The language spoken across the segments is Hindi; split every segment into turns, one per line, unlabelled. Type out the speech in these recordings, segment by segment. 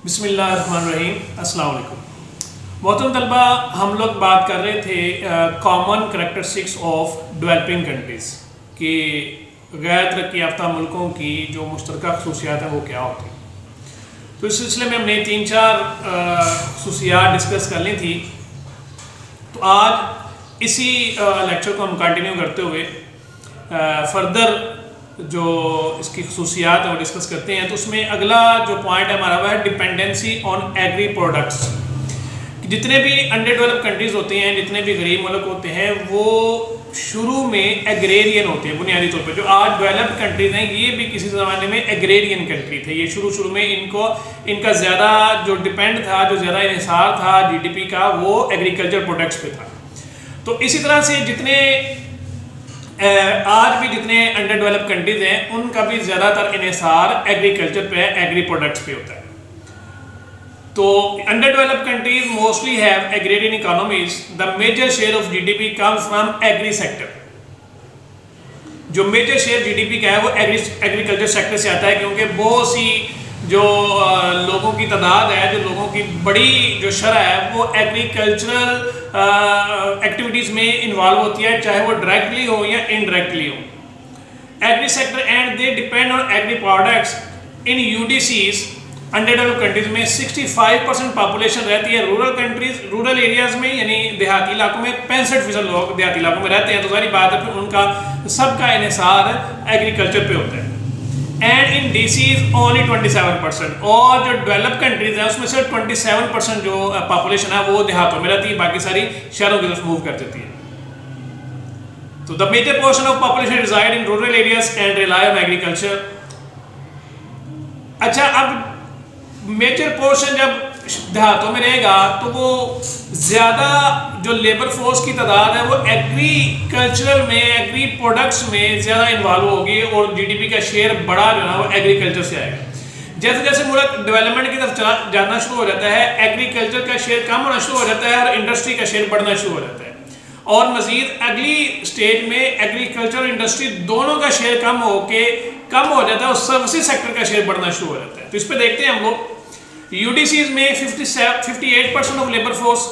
बिस्मिल्लाहिर्रहमानिर्रहीम। अस्सलाम वालेकुम। मोहतरम तलबा, हम लोग बात कर रहे थे common characteristics of developing countries कि गैर तरक्की याफ्ता मुल्कों की जो मुश्तरका खसूसियात हैं वो क्या होती हैं। तो इस सिलसिले में हमने 3-4 खसूसियात डिस्कस कर ली थी। तो आज इसी लेक्चर को हम कंटिन्यू करते हुए फर्दर जो इसकी खसूसियात है वो डिस्कस करते हैं। तो उसमें अगला जो पॉइंट है हमारा वह है डिपेंडेंसी ऑन एग्री प्रोडक्ट्स। जितने भी अंडर डेवलप कंट्रीज़ होते हैं, जितने भी गरीब मुल्क होते हैं, वो शुरू में एग्रेरियन होते हैं बुनियादी तौर पर। जो आज डेवलप्ड कंट्रीज़ हैं ये भी किसी ज़माने में एग्रेरियन कंट्री थे। ये शुरू में इनका ज़्यादा जो डिपेंड था, जो ज़्यादा इन्हिसार था GDP का, वो एग्रीकल्चर प्रोडक्ट्स पे था। तो इसी तरह से जितने आज भी जितने अंडर डेवलप कंट्रीज हैं उनका भी ज़्यादातर इन्हिसार एग्रीकल्चर पे, एग्री प्रोडक्ट्स पे होता है। तो under develop countries mostly have agrarian economies. The major share of GDP comes from agri sector. जो मेजर शेयर GDP का है वो एग्रीकल्चर सेक्टर से आता है, क्योंकि बहुत सी जो लोगों की तादाद है, जो लोगों की बड़ी जो शरह है वो एग्रीकल्चरल एक्टिविटीज़ में इन्वॉल्व होती है, चाहे वो डायरेक्टली हो या इनडायरेक्टली हो। Agri sector and they depend on agri products. In UDCs under develop countries में 65% पॉपुलेशन रहती है रूरल एरियाज में, यानी देहाती इलाकों में 65% लोग देहाती इलाकों में रहते हैं। तो सारी बात है फिर उनका सबका इन्हिसार एग्रीकल्चर पे होता है। And in DCs only 27%। और जो डेवलप कंट्रीज हैं उसमें सिर्फ 27% जो पॉपुलेशन है वो देहातों में रहती है, बाकी सारी शहरों की तरफ मूव कर जाती है। तो the major portion of population reside in rural areas and rely on agriculture. अच्छा, अब मेजर पोर्शन जब देहातों में रहेगा तो वो ज़्यादा जो लेबर फोर्स की तादाद है वो एग्रीकल्चरल में, एग्री प्रोडक्ट्स में ज़्यादा इन्वॉल्व होगी और GDP का शेयर बड़ा जो है वो एग्रीकल्चर से आएगा। जैसे जैसे मुल्क डेवलपमेंट की तरफ जाना शुरू हो जाता है, एग्रीकल्चर का शेयर कम होना शुरू हो जाता है और इंडस्ट्री का शेयर बढ़ना शुरू हो जाता है। और मज़ीद अगली स्टेज में एग्रीकल्चर और इंडस्ट्री दोनों का शेयर कम हो जाता है और सर्विसेज सेक्टर का शेयर बढ़ना शुरू हो जाता है। तो इस पर देखते हैं हम लोग UDCs में 58% ऑफ लेबर फोर्स,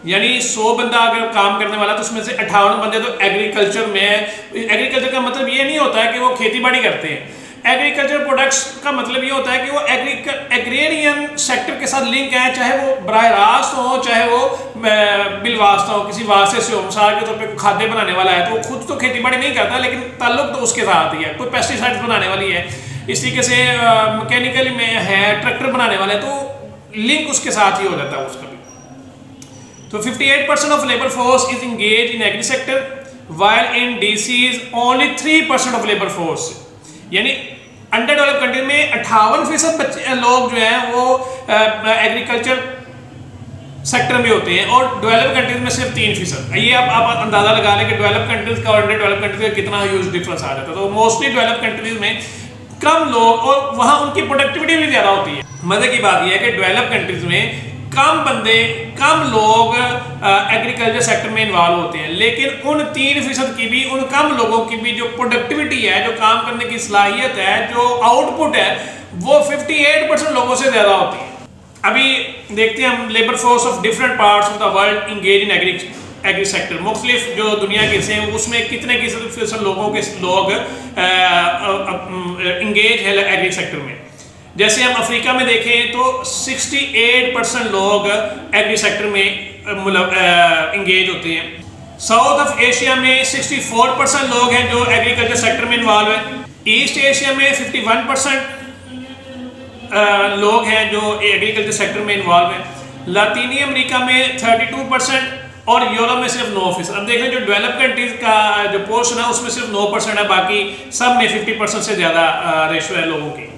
यानी 100 बंदा अगर काम करने वाला तो उसमें से 58 बंदे तो एग्रीकल्चर में है। एग्रीकल्चर का मतलब ये नहीं होता है कि वो खेती बाड़ी करते हैं। एग्रीकल्चर प्रोडक्ट्स का मतलब ये होता है कि वो एग्रेरियन सेक्टर के साथ लिंक है, चाहे वो बराह रास्त हो, चाहे वो बिलवास्ता हो, किसी वास्ते से हो। मिसाल के तौर पर खाद्य बनाने वाला है तो खुद तो खेती बाड़ी नहीं करता, लेकिन ताल्लुक तो उसके साथ ही है। कोई पेस्टिसाइड्स बनाने वाली है, इस तरीके से मैकेनिकल में है, ट्रैक्टर बनाने वाला है, तो लिंक उसके साथ ही हो जाता है उसका भी। तो 58% of labour force is engage in agree sector, while in DCs only 3% of labour force. यानी अंडर डेवलप कंट्री में 58% लोग जो हैं वो एग्रीकल्चर सेक्टर में होते हैं और डेवलप कंट्रीज में सिर्फ 3%। ये आप अंदाजा लगा लें कि डेवलप कंट्रीज का और अंडर डेवलप कंट्रीज का कितना ह्यूज डिफरेंस आ जाता है। तो मोस्टली डेवलप कंट्रीज में कम लोग और वहाँ उनकी प्रोडक्टिविटी भी ज़्यादा होती है। मज़े की बात यह है कि डेवलप कंट्रीज में कम लोग एग्रीकल्चर सेक्टर में इन्वॉल्व होते हैं, लेकिन उन 3% की भी, उन कम लोगों की भी जो प्रोडक्टिविटी है, जो काम करने की सलाहियत है, जो आउटपुट है, वो 58% लोगों से ज़्यादा होती है। अभी देखते हैं हम labour force of different parts of the world engage in agree sector. मुख्तलिफ जो दुनिया के हिस्से हैं उसमें कितने लोगों के लोग इंगेज है एग्री सेक्टर में। जैसे हम अफ्रीका में देखें तो 68% लोग एग्री सेक्टर में इंगेज होते हैं। साउथ ऑफ एशिया में 64% लोग हैं जो एग्रीकल्चर सेक्टर में इन्वॉल्व हैं। ईस्ट एशिया में 51% लोग हैं जो एग्रीकल्चर सेक्टर में इन्वॉल्व हैं। लातीनी अमेरिका में 32% और यूरोप में सिर्फ 9%। अब देखें जो डेवलप कंट्रीज का जो पोर्शन है उसमें सिर्फ 9% है, बाकी सब में 50% से ज़्यादा रेशो है लोगों की।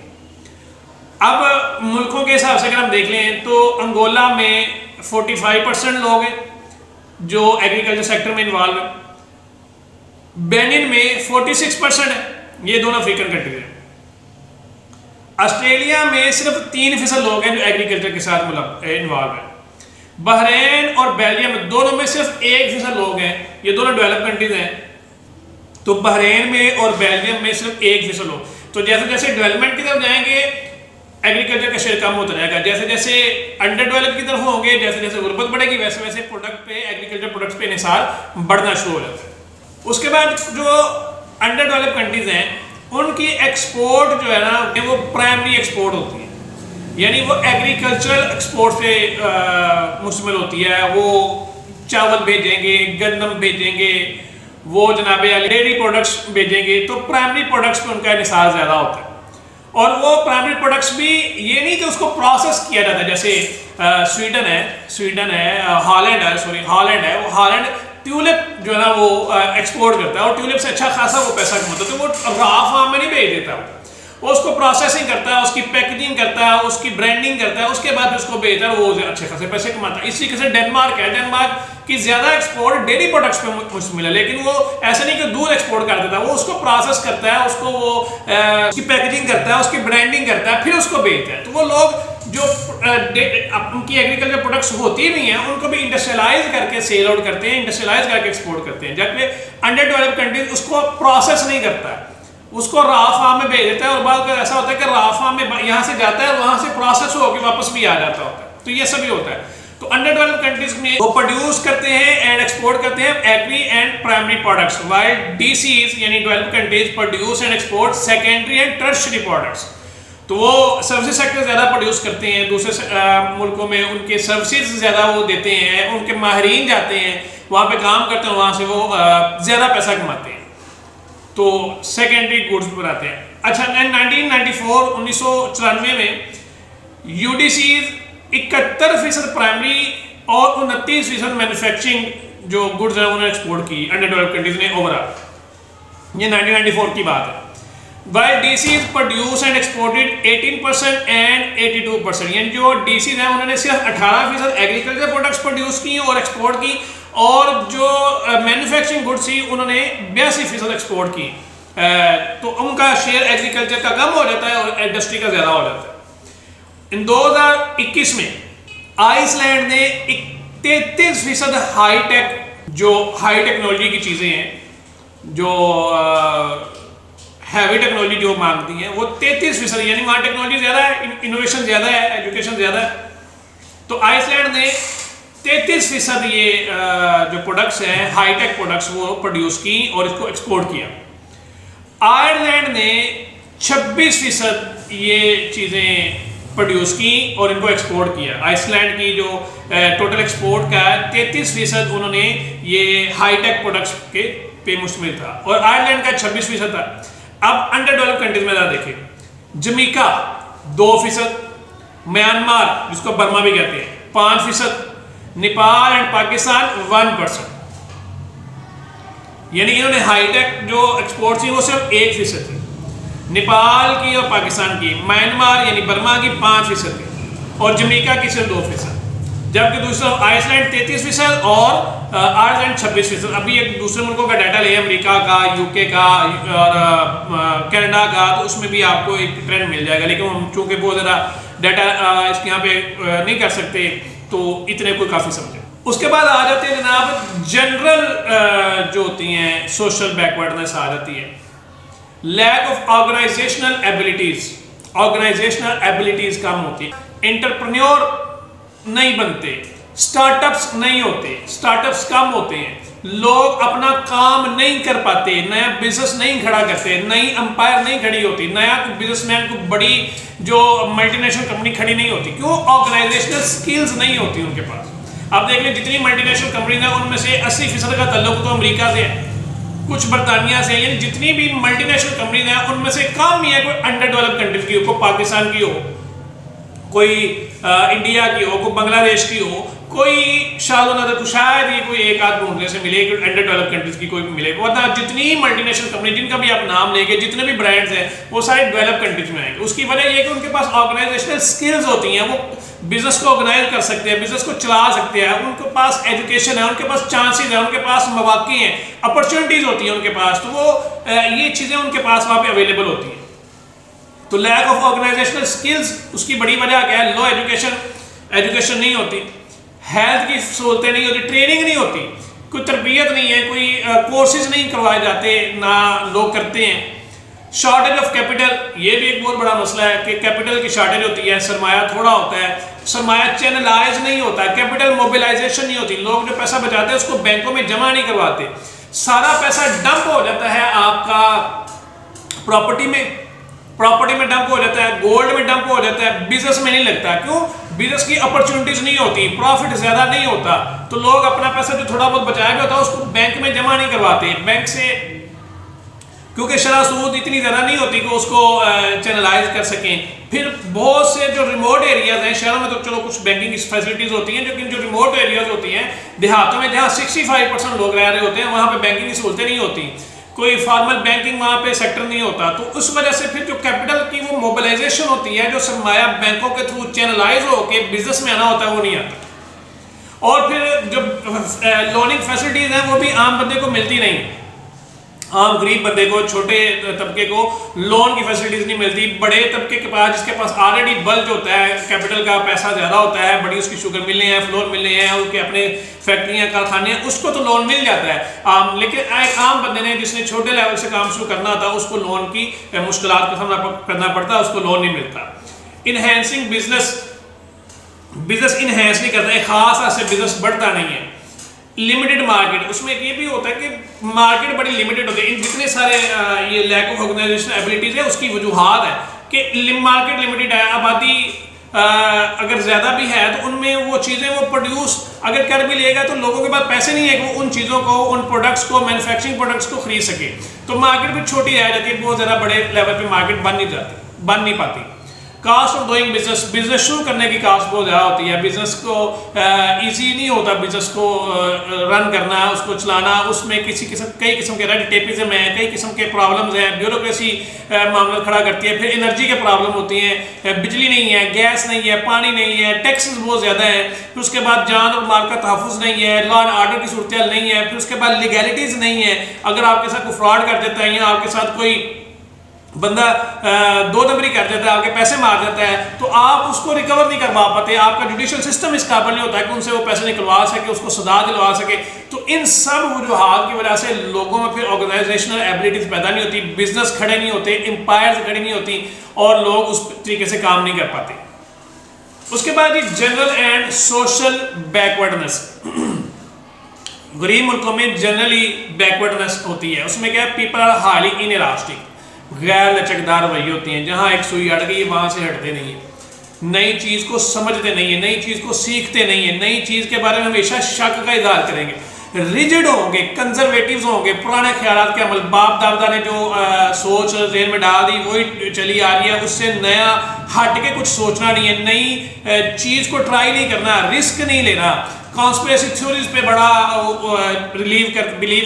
अब मुल्कों के हिसाब से अगर हम देख लें तो अंगोला में 45% लोग हैं जो एग्रीकल्चर सेक्टर में इन्वॉल्व हैं। बेनिन में 46% है। ये दोनों अफ्रीकन कंट्रीज हैं। ऑस्ट्रेलिया में सिर्फ 3% लोग हैं जो एग्रीकल्चर के साथ इन्वॉल्व हैं। बहरीन और बेल्जियम दोनों में सिर्फ 1% लोग हैं। ये दोनों डेवलप कंट्रीज हैं। तो बहरीन में और बेल्जियम में सिर्फ 1% लोग। तो जैसे जैसे डेवलपमेंट की तरफ जाएंगे एग्रीकल्चर का शेयर कम होता रहेगा। जैसे जैसे अंडर डेवलप की तरफ होंगे, जैसे जैसे गुर्बत बढ़ेगी, वैसे वैसे प्रोडक्ट पे, एग्रीकल्चर प्रोडक्ट्स पे निसार बढ़ना शुरू हो जाता है। उसके बाद जो अंडर डेवलप कंट्रीज हैं उनकी एक्सपोर्ट जो है ना वो प्राइमरी एक्सपोर्ट होती है, यानी वो एग्रीकल्चरल एक्सपोर्ट पे मुश्तमिल होती है। वो चावल भेजेंगे, गंदम भेजेंगे, वो जनाब डेयरी प्रोडक्ट्स भेजेंगे, तो प्राइमरी प्रोडक्ट्स पे उनका निसार ज़्यादा होता है। और वो प्राइमरी प्रोडक्ट्स भी ये नहीं कि उसको प्रोसेस किया जाता है, जैसे स्वीडन है, हॉलैंड है, वो हॉलैंड ट्यूलिप जो है ना वो एक्सपोर्ट करता है और ट्यूलिप से अच्छा खासा वो पैसा कमाता है। तो वो रॉ फॉर्म में नहीं भेज देता, वो उसको प्रोसेसिंग करता है, उसकी पैकेजिंग करता है, उसकी ब्रांडिंग करता है, उसके बाद उसको बेचता है, वो अच्छे खासे पैसे कमाता है। इसी तरह से डेनमार्क की ज्यादा एक्सपोर्ट डेयरी प्रोडक्ट्स पे मुश्तमिल है, लेकिन वो ऐसा नहीं कि दूध एक्सपोर्ट कर देता है, वो उसको प्रोसेस करता है, उसको वो उसकी पैकेजिंग करता है, उसकी ब्रांडिंग करता है, फिर उसको बेचता है। तो वो लोग जो उनकी एग्रीकल्चर प्रोडक्ट्स होती नहीं है उनको भी इंडस्ट्रियलाइज करके सेल आउट करते हैं, इंडस्ट्रियलाइज करके एक्सपोर्ट करते हैं, जबकि अंडर डेवलप कंट्रीज उसको प्रोसेस नहीं करता है, उसको रॉ फॉर्म में भेज देता है। और बाद में ऐसा होता है कि रॉ फॉर्म में यहाँ से जाता है, वहां से प्रोसेस होकर वापस भी आ जाता होता है। तो ये सभी होता है। तो अंडर डेवलप कंट्रीज में वो प्रोड्यूस करते हैं एंड एक्सपोर्ट करते हैं agri and primary products, while DCs यानी develop countries produce and export secondary and tertiary products. तो वो सर्विसेज सेक्टर ज़्यादा प्रोड्यूस करते हैं, दूसरे मुल्कों में उनके सर्विसेज ज़्यादा वो देते हैं, उनके माहिरीन जाते हैं, वहाँ पे काम करते हैं, वहाँ से वो ज़्यादा पैसा कमाते हैं, तो सेकेंडरी गुड्स बनाते हैं। अच्छा, 1994 में यूडीसीज 71% प्राइमरी और 29% मैन्युफैक्चरिंग जो गुड्स हैं उन्होंने एक्सपोर्ट की अंडर डेवलप कंट्रीज ने ओवरऑल। ये 1994 की बात है। While DCs produce and exported 18% and 82%, यानी जो DCs हैं उन्होंने सिर्फ 18% एग्रीकल्चर प्रोडक्ट्स प्रोड्यूस की और एक्सपोर्ट की, और जो मैन्युफैक्चरिंग गुड्स थी उन्होंने 82% एक्सपोर्ट की। तो उनका शेयर एग्रीकल्चर का कम हो जाता है और इंडस्ट्री का ज़्यादा हो जाता है। इन 2021 में आइसलैंड ने 33% हाईटेक, जो हाई टेक्नोलॉजी की चीज़ें हैं, जो हैवी टेक्नोलॉजी जो मांगती हैं, वो 33%, यानी वहाँ टेक्नोलॉजी ज़्यादा है, इनोवेशन ज़्यादा है, एजुकेशन ज़्यादा है। तो आइसलैंड ने 33% ये जो प्रोडक्ट्स हैं हाईटेक प्रोडक्ट्स वो प्रोड्यूस की और इसको एक्सपोर्ट किया। आयरलैंड ने 26% ये चीज़ें प्रोड्यूस की और इनको एक्सपोर्ट किया। आइसलैंड की जो टोटल एक्सपोर्ट का 33% उन्होंने ये हाईटेक प्रोडक्ट्स के पे मुश्तमिल था और आयरलैंड का 26% था। अब अंडर डेवलप कंट्रीज में ज़रा देखिए, जमैका 2%, म्यांमार जिसको बर्मा भी कहते हैं 5%, नेपाल एंड पाकिस्तान 1%। यानी इन्होंने हाईटेक जो एक्सपोर्ट थी वो सिर्फ 1% थी, नेपाल की और पाकिस्तान की। म्यांमार यानी बर्मा की 5% थी और जमैका की सिर्फ 2%, जबकि दूसरा आइसलैंड 33% और आयरलैंड 26%। अभी एक दूसरे मुल्कों का डाटा ले, अमेरिका का, यूके का और कनाडा का, तो उसमें भी आपको एक ट्रेंड मिल जाएगा, लेकिन हम चूँकि बहुत ज़्यादा डाटा इसके यहाँ पे नहीं कर सकते तो इतने कोई काफ़ी समझे। उसके बाद आ जाते हैं जनाब जनरल जो होती हैं सोशल बैकवर्डनेस आ जाती है, लैक ऑफ ऑर्गेनाइजेशनल एबिलिटीज कम होती है, एंटरप्रेन्योर नहीं बनते, स्टार्टअप्स नहीं होते, स्टार्टअप्स कम होते हैं, लोग अपना काम नहीं कर पाते, नया बिजनेस नहीं खड़ा करते, नई अंपायर नहीं खड़ी होती, नया बिजनेसमैन को बड़ी जो मल्टीनेशनल कंपनी खड़ी नहीं होती। क्यों? ऑर्गेनाइजेशनल स्किल्स नहीं होती उनके पास। आप देख लें जितनी मल्टीनेशनल कंपनीज हैं उनमें से 80% का ताल्लुक तो अमेरिका से है, कुछ बरतानिया से, यानी जितनी भी मल्टीनेशनल कंपनीज हैं उनमें से कम ही है कोई अंडर डेवलप कंट्रीज की हो, कोई पाकिस्तान की हो, कोई इंडिया की हो, कोई बांग्लादेश की हो, कोई शायद ही कोई एक आध ढूंढने से मिले, अंडर डेवलप कंट्रीज की कोई मिले। वरना जितनी मल्टीनेशनल कंपनी जिनका भी आप नाम लेंगे, जितने भी ब्रांड्स हैं वो सारे डेवलप कंट्रीज में आएंगे। उसकी वजह यह कि उनके पास ऑर्गेनाइजेशनल स्किल्स होती हैं, वो बिजनेस को ऑर्गेनाइज कर सकते हैं, बिजनेस को चला सकते हैं, उनके पास एजुकेशन है, उनके पास चांसेस है, उनके पास मौके हैं, अपॉर्चुनिटीज होती हैं उनके पास, तो वो ये चीज़ें उनके पास वहाँ पे अवेलेबल होती हैं। तो लैक ऑफ ऑर्गेनाइजेशनल स्किल्स, उसकी बड़ी वजह क्या है? लो एजुकेशन नहीं होती, हेल्थ की सहूलतें नहीं होती, ट्रेनिंग नहीं होती, कोई तरबियत नहीं है, कोई कोर्सेज नहीं करवाए जाते, ना लोग करते हैं। शॉर्टेज ऑफ कैपिटल, ये भी एक बहुत बड़ा मसला है कि कैपिटल की शॉर्टेज होती है, सरमाया थोड़ा होता है, सरमाया चैनलाइज नहीं होता है, कैपिटल मोबिलाइजेशन नहीं होती, लोग जो पैसा बचाते हैं उसको बैंकों में जमा नहीं करवाते, सारा पैसा डंप हो जाता है आपका प्रॉपर्टी में डंप हो जाता है, गोल्ड में डंप हो जाता है, बिजनेस में नहीं लगता। क्यों? बिजनेस की अपॉर्चुनिटीज नहीं होती, प्रॉफिट ज्यादा नहीं होता, तो लोग अपना पैसा जो थोड़ा बहुत बचाया होता है उसको बैंक में जमा नहीं करवाते, बैंक से, क्योंकि शरह सूद इतनी ज़्यादा नहीं होती कि उसको चैनलाइज कर सकें। फिर बहुत से जो रिमोट एरियाज हैं, शहरों में तो चलो कुछ बैंकिंग की फैसिलिटीज़ होती हैं, लेकिन जो रिमोट एरियाज होती हैं, देहातों में जहाँ 65% लोग रह रहे होते हैं, वहाँ पे बैंकिंग की सहूलतें नहीं होती, कोई फॉर्मल बैंकिंग वहाँ पे सेक्टर नहीं होता, तो उस वजह से फिर जो कैपिटल की वो मोबिलाइजेशन होती है, जो सरमाया बैंकों के थ्रू चैनलाइज होकर बिजनेस में आना होता है, वो नहीं आता। और फिर जो लोनिंग फैसिलिटीज़ हैं वो भी आम बंदे को मिलती नहीं, आम गरीब बंदे को, छोटे तबके को लोन की फैसिलिटीज नहीं मिलती। बड़े तबके के पास, जिसके पास ऑलरेडी बल्ज होता है, कैपिटल का पैसा ज़्यादा होता है, बड़ी उसकी शुगर मिलने हैं, फ्लोर मिलने हैं, उसके अपने फैक्ट्रियाँ कारखाने हैं, उसको तो लोन मिल जाता है। लेकिन एक आम बंदे ने जिसने छोटे लेवल से काम शुरू करना था, उसको लोन की मुश्किलात का सामना करना पड़ता है, उसको लोन नहीं मिलता। इनहेंसिंग बिजनेस इनहेंस नहीं करता, एक खास ऐसे बिजनेस बढ़ता नहीं है। लिमिटेड मार्केट, उसमें ये भी होता है कि मार्केट बड़ी लिमिटेड होती है, इन जितने सारे ये लैक ऑफ ऑर्गेनाइजेशन एबिलिटीज है उसकी वजूहात है कि मार्केट लिमिटेड है, आबादी अगर ज़्यादा भी है तो उनमें वो चीज़ें वो प्रोड्यूस अगर कर भी लेगा तो लोगों के पास पैसे नहीं है कि वो उन चीज़ों को, उन प्रोडक्ट्स को, मैन्युफैक्चरिंग प्रोडक्ट्स को खरीद सके, तो मार्केट भी छोटी रह जाती है, बहुत ज़्यादा बड़े लेवल पे मार्केट बन नहीं पाती। कास्ट ऑफ डूइंग बिजनेस शुरू करने की कास्ट बहुत ज़्यादा होती है, बिजनेस को इजी नहीं होता, बिजनेस को रन करना, उसको चलाना, उसमें कई किस्म के रेड टेपिज्म है, कई किस्म के प्रॉब्लम्स हैं, ब्यूरोक्रेसी मामला खड़ा करती है, फिर एनर्जी के प्रॉब्लम होती हैं, बिजली नहीं है, गैस नहीं है, पानी नहीं है, टैक्सेस बहुत ज़्यादा है, फिर उसके बाद जान और माल का तहफ़्फ़ुज़ नहीं है, लॉ एंड ऑर्डर की सूरत नहीं है, फिर उसके बाद लीगैलिटीज़ नहीं है, अगर आपके साथ कोई फ्रॉड कर देता है या आपके साथ कोई बंदा दो नंबरी कर देता है, आपके पैसे मार देता है, तो आप उसको रिकवर नहीं करवा पाते, आपका जुडिशियल सिस्टम इस काबिल नहीं होता है कि उनसे वो पैसे निकलवा सके, उसको सजा दिलवा सके। तो इन सब वजूहात की वजह से लोगों में फिर ऑर्गेनाइजेशनल एबिलिटीज पैदा नहीं होती, बिजनेस खड़े नहीं होते, एम्पायर्स खड़ी नहीं होती और लोग उस तरीके से काम नहीं कर पाते। उसके बाद जनरल एंड सोशल बैकवर्डनेस, गरीब मुल्कों में जनरली बैकवर्डनेस होती है, उसमें क्या है, पीपल आर हाईली इनइलास्टिक, गैर लचकदार रवैये होती हैं, जहाँ एक सुई अड़ गई वहाँ से हटते नहीं है, नई चीज़ को समझते नहीं है, नई चीज़ को सीखते नहीं है, नई चीज़ के बारे में हमेशा शक का इजहार करेंगे, रिजिड होंगे, कंजर्वेटिव होंगे, पुराने ख्यालात के अमल, बाप दादा ने जो सोच जेल में डाल दी वही चली आ रही है, उससे नया हट के कुछ सोचना नहीं है, नई चीज़ को ट्राई नहीं करना, रिस्क नहीं लेना, कॉन्स्पिरेसी थ्योरीज पे बड़ा बिलीव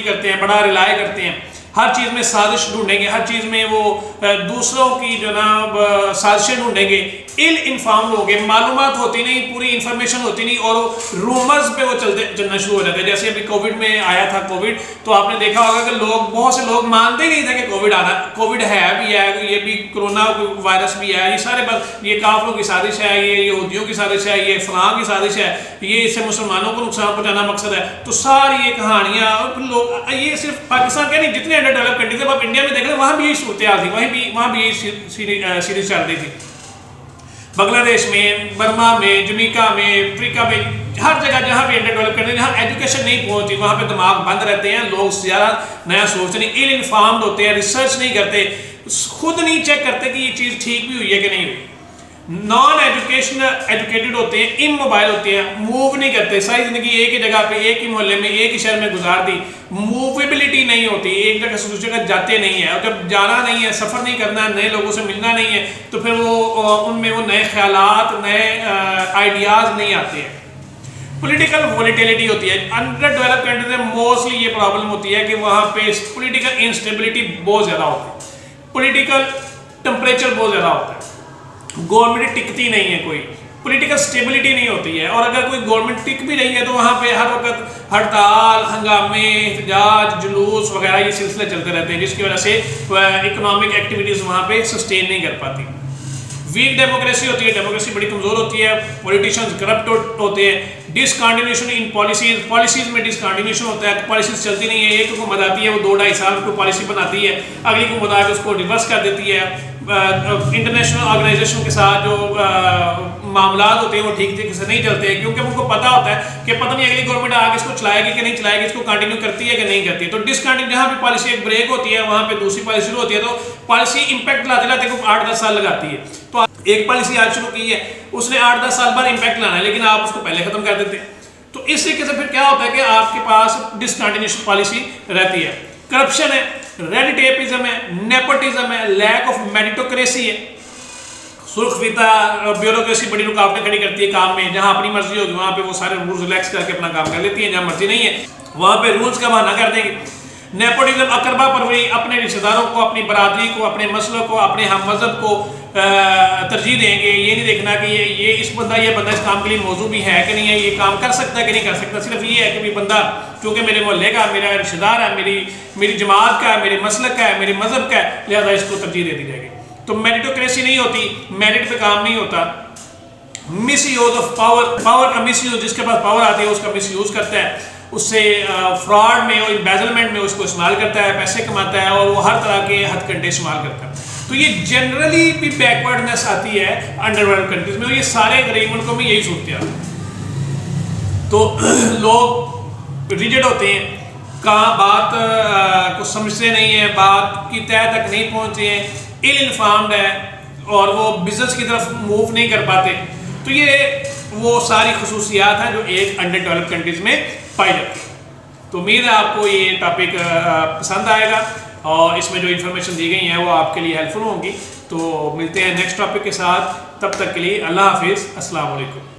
करते हैं, बड़ा रिलाई करते हैं, हर चीज़ में साजिश ढूंढेंगे, हर चीज़ में वो दूसरों की जनाब साजिशें ढूंढेंगे, इल इन्फॉर्म होंगे, मालूमात होती नहीं, पूरी इन्फॉर्मेशन होती नहीं और रूमर्स पे वो चलना शुरू हो जाते हैं। जैसे अभी कोविड में आया था कोविड, तो आपने देखा होगा कि बहुत से लोग मानते ही नहीं थे कि कोविड है भी है, ये भी कोरोना वायरस भी है, ये सारे बस ये काफिरों की साजिश है, ये यहूदियों की साजिश है, ये फलां की साजिश है, ये इससे मुसलमानों को नुकसान पहुँचाना मकसद है। तो सारी ये कहानियाँ लोग, ये सिर्फ पाकिस्तान के नहीं, जितने अंडर डेवलप कंट्रीज आप इंडिया में देख रहे हैं वहाँ भी यही सूरत हाल थी, वहाँ भी यही सीरीज चल रही थी। बांग्लादेश में, बर्मा में, जमीका में, अफ्रीका में, हर जगह जहाँ भी अंडर डेवलप कंट्री, जहाँ एजुकेशन नहीं पहुँचती वहाँ पे दिमाग बंद रहते हैं, लोग ज़्यादा नया सोचते नहीं, इल इन्फॉर्म्ड होते हैं, रिसर्च नहीं करते, खुद नहीं चेक करते कि ये चीज़ ठीक भी हुई है कि नहीं हुई, नॉन एजुकेटेड होते हैं, इमोबाइल होते हैं, मूव नहीं करते, सारी जिंदगी एक ही जगह पे, एक ही मोहल्ले में, एक ही शहर में गुजार दी, मूवेबिलिटी नहीं होती, एक जगह से दूसरी जगह जाते नहीं है, और जब जाना नहीं है, सफ़र नहीं करना है, नए लोगों से मिलना नहीं है, तो फिर वो उनमें वो नए ख्यालात, नए आइडियाज़ नहीं आते हैं। पॉलिटिकल वॉलेटिलिटी होती है, अंडर डेवलप कंट्रीज में मोस्टली ये प्रॉब्लम होती है कि वहाँ पे पॉलिटिकल इंस्टेबिलिटी बहुत ज़्यादा होती है, पॉलिटिकल टेम्परेचर बहुत ज़्यादा होता है, गवर्नमेंट टिकती नहीं है, कोई पॉलिटिकल स्टेबिलिटी नहीं होती है, और अगर कोई गवर्नमेंट टिक भी रही है तो वहाँ पे हर वक्त हड़ताल, हंगामे, एहतजाज, जुलूस वगैरह ये सिलसिले चलते रहते हैं, जिसकी वजह से इकोनॉमिक एक्टिविटीज़ वहाँ पे सस्टेन नहीं कर पाती। वीक डेमोक्रेसी होती है, डेमोक्रेसी बड़ी कमज़ोर होती है, पॉलिटिशियंस करप्ट होते हैं, डिसकंटिन्यूशन इन पॉलिसीज में डिसकंटिन्यूशन होता है, पॉलिसीज चलती नहीं है, एक हुकूमत आती है वो 2-2.5 साल को पॉलिसी बनाती है, अगली हुकूमत आके उसको रिवर्स कर देती है। इंटरनेशनल ऑर्गेनाइजेशन के साथ जो मामला होते हैं वो ठीक तरीके से नहीं चलते हैं, क्योंकि उनको पता होता है कि पता नहीं अगली गवर्नमेंट आगे इसको चलाएगी कि नहीं चलाएगी, इसको कंटिन्यू करती है कि नहीं करती है। तो डिसकंटिन्यू जहाँ भी पॉलिसी एक ब्रेक होती है वहाँ पे दूसरी पॉलिसी शुरू होती है, तो पॉलिसी इंपैक्ट लाते लाते 8-10 साल लगाती है। तो एक पॉलिसी आज शुरू की है, उसने 8-10 साल बाद इंपैक्ट लाना है, लेकिन आप उसको पहले खत्म कर देते हैं। तो इस तरीके से फिर क्या होता है कि आपके पास डिसकंटिन्यूशन पॉलिसी रहती है। करप्शन है, रेड टेपिज्म है, नेपोटिज्म है, लैक ऑफ मेरिटोक्रेसी है, सुरखविता ब्यूरोक्रेसी बड़ी रुकावटें खड़ी करती है काम में। जहां अपनी मर्जी होगी वहां पे वो सारे रूल्स रिलैक्स करके अपना काम कर लेती है, जहां मर्जी नहीं है वहां पे रूल्स का बहाना कर देंगे। नेपोटिज्म अकरबा परवरी, अपने रिश्तेदारों को, अपनी बरादरी को, अपने मसलों को, अपने हम मजहब को तरजीह देंगे। ये नहीं देखना कि ये इस बंदा इस काम के लिए मौजू भी है कि नहीं है, ये काम कर सकता है कि नहीं कर सकता। सिर्फ ये है कि भी बंदा चूँकि मेरे मोहल्ले का, मेरा रिश्तेदार है, मेरी जमात का है, मेरे मसलक का है, मेरे मजहब का है, लिहाजा इसको तरजीह दे दी जाएगी। तो मेरिटोक्रेसी नहीं होती, मेरिट पे काम नहीं होता। मिस यूज ऑफ पावर का मिस यूज, जिसके पास पावर आती है उसका मिस यूज करता है, उससे फ्रॉड में और एम्बेजलमेंट में उसको इस्तेमाल करता है, पैसे कमाता है और वो हर तरह के हथकंडे इस्तेमाल करता है। तो ये जनरली भी बैकवर्डनेस आती है अंडरवर्ल्ड कंट्रीज में, और ये सारे गरीब मुल्कों में यही सूरत है। तो लोग रिजिड होते हैं, कहाँ बात को समझते नहीं है, बात की तह तक नहीं पहुँचते हैं, इल इन्फॉर्म्ड है और वो बिजनेस की तरफ मूव नहीं कर पाते। तो ये वो सारी खसूसियात हैं जो एक अंडर डेवलप्ड कंट्रीज में पाई जाती है। तो उम्मीद है आपको ये टॉपिक पसंद आएगा और इसमें जो इन्फॉर्मेशन दी गई है वो आपके लिए हेल्पफुल होंगी। तो मिलते हैं नेक्स्ट टॉपिक के साथ, तब तक के लिए अल्लाह हाफिज़, अस्सलाम वालेकुम।